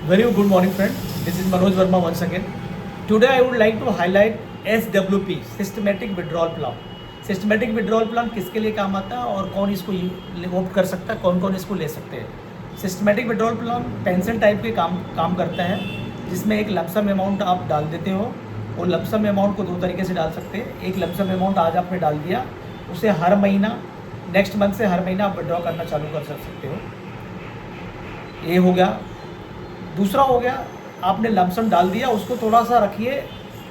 Very good morning, friend. This is Manoj Verma once again. Today, I would like to highlight SWP, Systematic Withdrawal Plan. Systematic withdrawal plan किसके लिए काम आता है और कौन इसको ऑप्ट कर सकता है, कौन कौन इसको ले सकते हैं। Systematic withdrawal plan pension type के काम करता है, जिसमें एक लमसम अमाउंट आप डाल देते हो और लमसम अमाउंट को दो तरीके से डाल सकते हैं। एक लमसम अमाउंट आज आपने डाल दिया, उसे हर महीना नेक्स्ट मंथ से हर महीना आप विड्रॉ करना चालू कर सकते हो, ये हो गया। दूसरा हो गया, आपने लमसम डाल दिया, उसको थोड़ा सा रखिए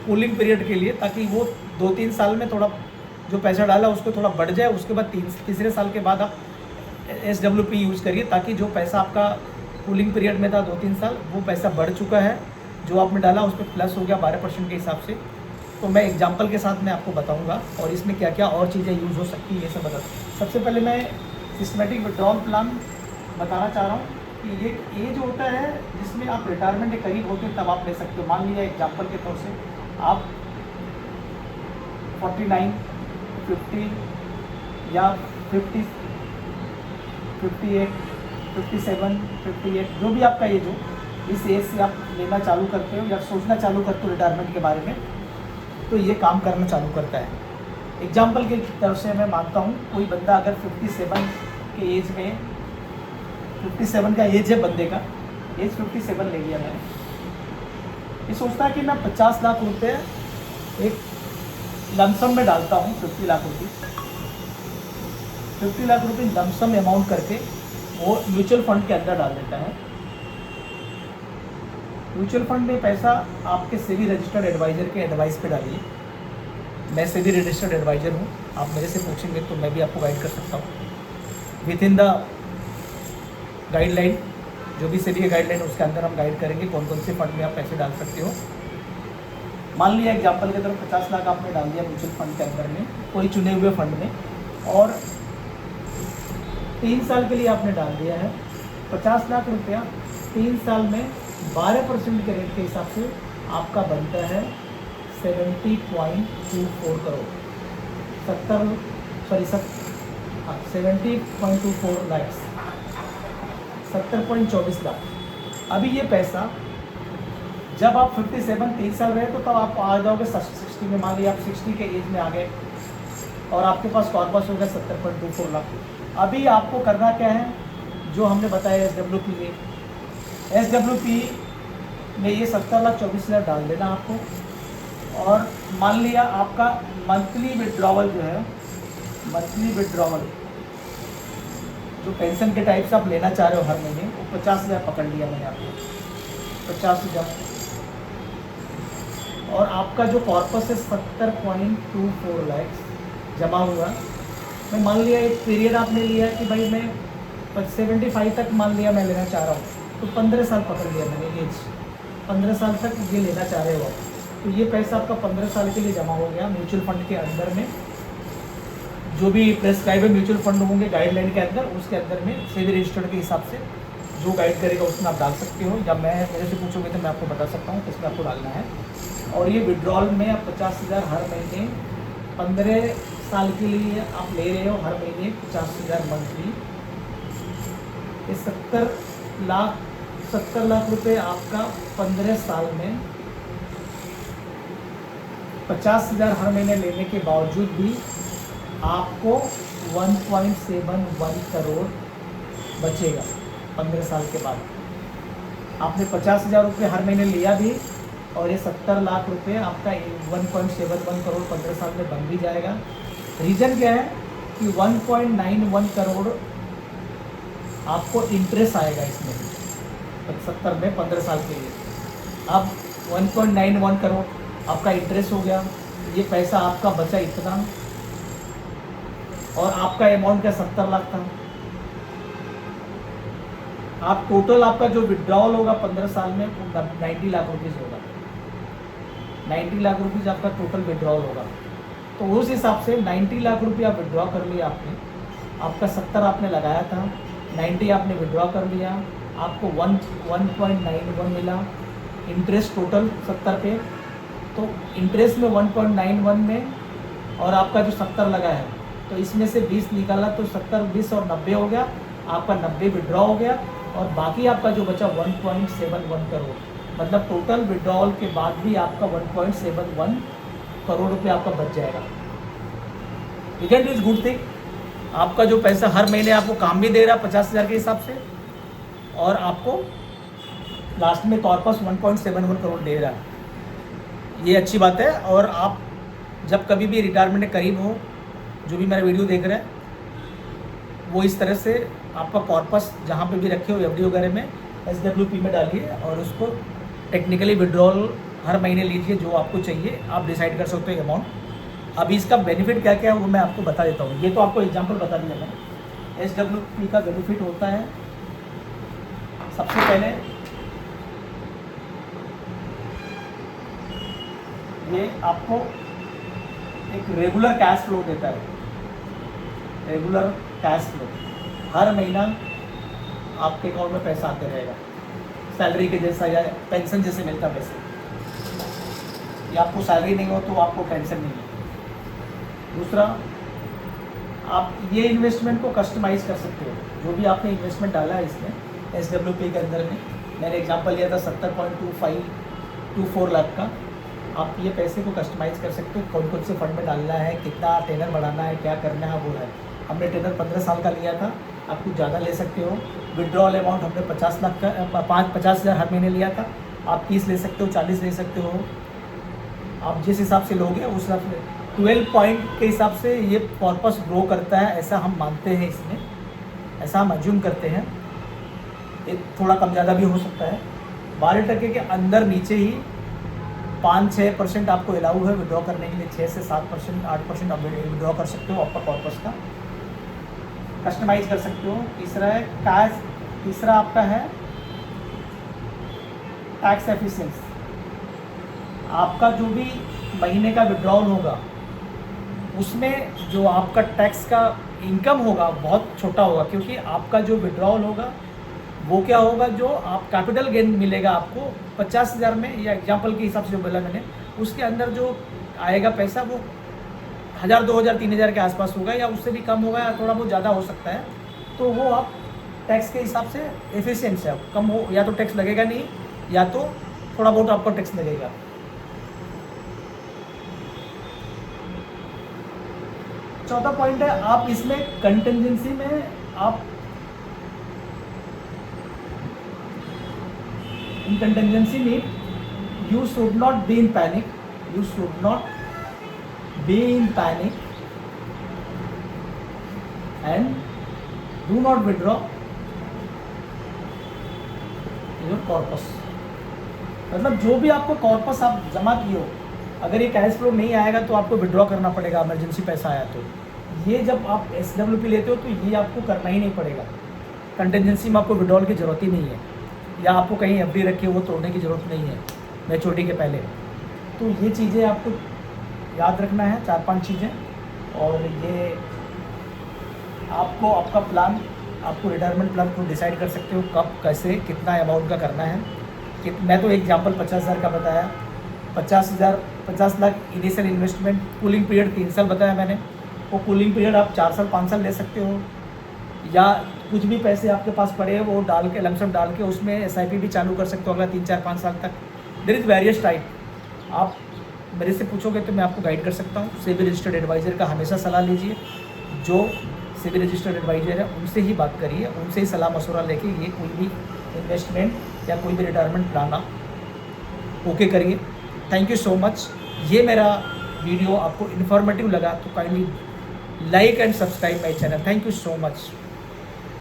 कूलिंग पीरियड के लिए, ताकि वो 2-3 साल में थोड़ा जो पैसा डाला उसको थोड़ा बढ़ जाए। उसके बाद तीसरे साल के बाद आप SWP यूज़ करिए, ताकि जो पैसा आपका कूलिंग पीरियड में था 2-3 साल, वो पैसा बढ़ चुका है, जो आपने डाला उस पर प्लस हो गया 12% के हिसाब से। तो मैं एग्जांपल के साथ मैं आपको बताऊंगा और इसमें क्या क्या और चीज़ें यूज़ हो सकती है, ये सब बता। सबसे पहले मैं सिस्टमेटिक विड्रॉल प्लान बताना चाह रहा हूँ कि ये एज होता है जिसमें आप रिटायरमेंट के करीब होते हैं, तब आप ले सकते हो। मान लीजिए एग्जांपल के तौर से आप 49, 50 या 50, 58, 57, 58 जो भी आपका एज हो, इस एज से आप लेना चालू करते हो या सोचना चालू करते हो रिटायरमेंट के बारे में, तो ये काम करना चालू करता है। एग्जांपल की तरफ से मैं मानता हूँ, कोई बंदा अगर 57 के एज में, 57 का एज है बंदे का, एज 57 ले लिया मैंने, ये सोचता है कि मैं 50 लाख रुपए एक लमसम में डालता हूँ। 50 लाख रुपये 50 लाख रुपये लमसम अमाउंट करके वो म्यूचुअल फंड के अंदर डाल देता है। म्यूचुअल फंड में पैसा आपके सेबी रजिस्टर्ड एडवाइज़र के एडवाइस पे डालिए। मैं सेबी रजिस्टर्ड एडवाइज़र हूँ, आप मेरे से पूछेंगे तो मैं भी आपको गाइड कर सकता हूँ विद इन द गाइडलाइन। जो भी सेबी की गाइडलाइन उसके अंदर हम गाइड करेंगे कौन कौन से फंड में आप पैसे डाल सकते हो। मान लिया एग्जांपल की तरफ 50 लाख आपने डाल दिया म्यूचुअल फंड के अंदर में, कोई चुने हुए फंड में, और 3 साल के लिए आपने डाल दिया है। 50 लाख रुपया 3 साल में 12% के रेट के हिसाब से आपका बनता है 70.24 करोड़, 70.24 लाख, 70.24 लाख। अभी ये पैसा जब आप 57 3 साल रहे तो तब आप आ जाओगे 60 में। मान लिया आप 60 के एज में आ गए और आपके पास कॉर्पस हो गया 70.24 लाख। अभी आपको करना क्या है, जो हमने बताया SWP में, SWP में ये 70,24,000 डाल देना आपको। और मान लिया आपका मंथली विड्रॉवल जो है, मंथली विड्रॉवल जो पेंशन के टाइप से आप लेना चाह रहे हो हर महीने, वो 50,000 पकड़ लिया मैंने आपको, 50,000। और आपका जो कॉर्पस है 70.24 लाख जमा हुआ। मैं मान लिया एक पीरियड आपने लिया कि भाई मैं 75 तक मान लिया मैं लेना चाह रहा हूँ, तो 15 साल पकड़ लिया मैंने एज, 15 साल तक ये लेना चाह रहे हो आप, तो ये पैसा आपका 15 साल के लिए जमा हो गया म्यूचुअल फंड के अंदर में। जो भी प्रेस्क्राइब म्यूचुअल फंड होंगे गाइडलाइन के अंदर, उसके अंदर में सेबी रजिस्टर्ड के हिसाब से जो गाइड करेगा उसमें आप डाल सकते हो, या मैं मेरे से पूछोगे तो मैं आपको बता सकता हूँ किसमें आपको डालना है। और ये विड्रॉल में आप 50,000 हर महीने 15 साल के लिए आप ले रहे हो, हर महीने 50,000 मंथली। ये 70 लाख रुपए आपका 15 साल में 50,000 हर महीने लेने के बावजूद भी आपको 1.71 करोड़ बचेगा 15 साल के बाद। आपने 50,000 रुपये हर महीने लिया भी, और ये 70 लाख रुपए आपका 1.71 करोड़ 15 साल में बन भी जाएगा। रीज़न क्या है कि 1.91 करोड़ आपको इंटरेस्ट आएगा इसमें 70 में 15 साल के लिए। अब 1.91 करोड़ आपका इंटरेस्ट हो गया, ये पैसा आपका बचा इतना, और आपका अमाउंट क्या 70 लाख था। आप टोटल आपका जो विड्रॉवल होगा 15 साल में वो 90 लाख रुपीज़ होगा, 90 लाख रुपीज़ आपका टोटल विड्रॉवल होगा। तो उस हिसाब से 90 लाख रुपये आप विड्रॉ कर लिया आपने, आपका 70 आपने लगाया था, 90 आपने विड्रॉ कर लिया, आपको 1.91 मिला इंटरेस्ट टोटल 70 पे। तो इंटरेस्ट में 1.91 में, और आपका जो 70 लगा है, तो इसमें से 20 निकाला तो 70, 20 और 90 हो गया, आपका 90 विड्रॉ हो गया, और बाकी आपका जो बचा 1.71 करोड़, मतलब टोटल विड्रॉल के बाद भी आपका 1.71 करोड़ रुपये आपका बच जाएगा। It is good thing. आपका जो पैसा हर महीने आपको काम भी दे रहा है 50,000 के हिसाब से, और आपको लास्ट में कॉर्पस 1.71 करोड़ दे रहा है। ये अच्छी बात है। और आप जब कभी भी रिटायरमेंट के करीब हो, जो भी मेरा वीडियो देख रहे हैं, वो इस तरह से आपका कॉर्पस जहाँ पे भी रखे हो एफडी वगैरह में SWP में डालिए और उसको टेक्निकली विड्रॉल हर महीने लीजिए जो आपको चाहिए। आप डिसाइड कर सकते हो अमाउंट। अभी इसका बेनिफिट क्या क्या है वो मैं आपको बता देता हूँ। ये तो आपको एग्जांपल बता दिया मैंने। SWP का बेनिफिट होता है, सबसे पहले ये आपको एक रेगुलर कैश फ्लो देता है। रेगुलर कैश फ्लो, हर महीना आपके अकाउंट में पैसा आते रहेगा, सैलरी के जैसा या पेंशन जैसे मिलता है वैसे। या आपको सैलरी नहीं हो तो आपको पेंशन नहीं है। दूसरा, आप ये इन्वेस्टमेंट को कस्टमाइज़ कर सकते हो। जो भी आपने इन्वेस्टमेंट डाला है इसमें SWP के अंदर में, मैंने एग्जांपल लिया था 70.2524 लाख का। आप ये पैसे को कस्टमाइज़ कर सकते हो, कौन कौन से फंड में डालना है, कितना टेनर बढ़ाना है, क्या करना है वो है। हमने टेनर 15 साल का लिया था, आप कुछ ज़्यादा ले सकते हो। विड्रॉल अमाउंट हमने 50 लाख का 50,000 हर महीने लिया था। आप 30 ले सकते हो, 40 ले सकते हो, आप जिस हिसाब से लोगे उस हिसाब से। 12 पॉइंट के हिसाब से ये कॉर्पस ग्रो करता है, ऐसा हम मानते हैं इसमें, ऐसा हम अज्यूम करते हैं। एक थोड़ा कम ज़्यादा भी हो सकता है। 12% के अंदर नीचे ही 5-6% आपको अलाउ है विड्रॉ करने के लिए। 6 से 7%, 8% आप विड्रॉ कर सकते हो आपका कॉर्पस का, कस्टमाइज़ कर सकते हो। तीसरा है कैश, तीसरा आपका है टैक्स एफिशिएंसी। आपका जो भी महीने का विड्रॉल होगा उसमें जो आपका टैक्स का इनकम होगा बहुत छोटा होगा, क्योंकि आपका जो विड्रॉल होगा वो क्या होगा, जो आप कैपिटल गेन मिलेगा आपको 50,000 में, या एग्जांपल के हिसाब से जो बोला मैंने, उसके अंदर जो आएगा पैसा वो 1,000, 2,000, 3,000 के आसपास होगा, या उससे भी कम होगा, या थोड़ा बहुत ज़्यादा हो सकता है। तो वो आप टैक्स के हिसाब से एफिशिएंट से कम हो, या तो टैक्स लगेगा नहीं, या तो थोड़ा बहुत आपको टैक्स लगेगा। चौथा पॉइंट है, आप इसमें कंटिजेंसी में आप in contingency mean you should not be in panic, you should not be in panic and do not withdraw your corpus। मतलब जो भी आपको कॉर्पस आप जमा किए हो, अगर ये कैश फ्लो नहीं आएगा तो आपको विड्रॉ करना पड़ेगा, इमरजेंसी पैसा आया तो। ये जब आप SWP लेते हो तो ये आपको करना ही नहीं पड़ेगा। कंटिजेंसी में आपको विड्रॉल की ज़रूरत ही नहीं है, या आपको कहीं एफडी रखी हो वो तोड़ने की ज़रूरत नहीं है मैच्योरिटी के पहले। तो ये चीज़ें आपको याद रखना है, 4-5 चीज़ें। और ये आपको आपका प्लान, आपको रिटायरमेंट प्लान को डिसाइड कर सकते हो कब, कैसे, कितना अमाउंट का करना है। कि मैं तो एग्जांपल 50,000 का बताया, 50 lakh initial investment, cooling period 3 साल बताया मैंने। वो कूलिंग पीरियड आप 4 साल 5 साल ले सकते हो, या कुछ भी पैसे आपके पास पड़े हैं वो डाल के, लमसम डाल के उसमें SIP भी चालू कर सकते हो अगला 3-4-5 साल तक। There is various type. आप मेरे से पूछोगे तो मैं आपको गाइड कर सकता हूँ। सेबी रजिस्टर्ड एडवाइज़र का हमेशा सलाह लीजिए, जो सेबी रजिस्टर्ड एडवाइज़र है उनसे ही बात करिए, उनसे ही सलाह मशवरा लेके ये कोई भी इन्वेस्टमेंट या कोई भी रिटायरमेंट प्लान आप ओके करिए। Thank you so much. ये मेरा वीडियो आपको इन्फॉर्मेटिव लगा तो kindly like and subscribe my channel. Thank you so much.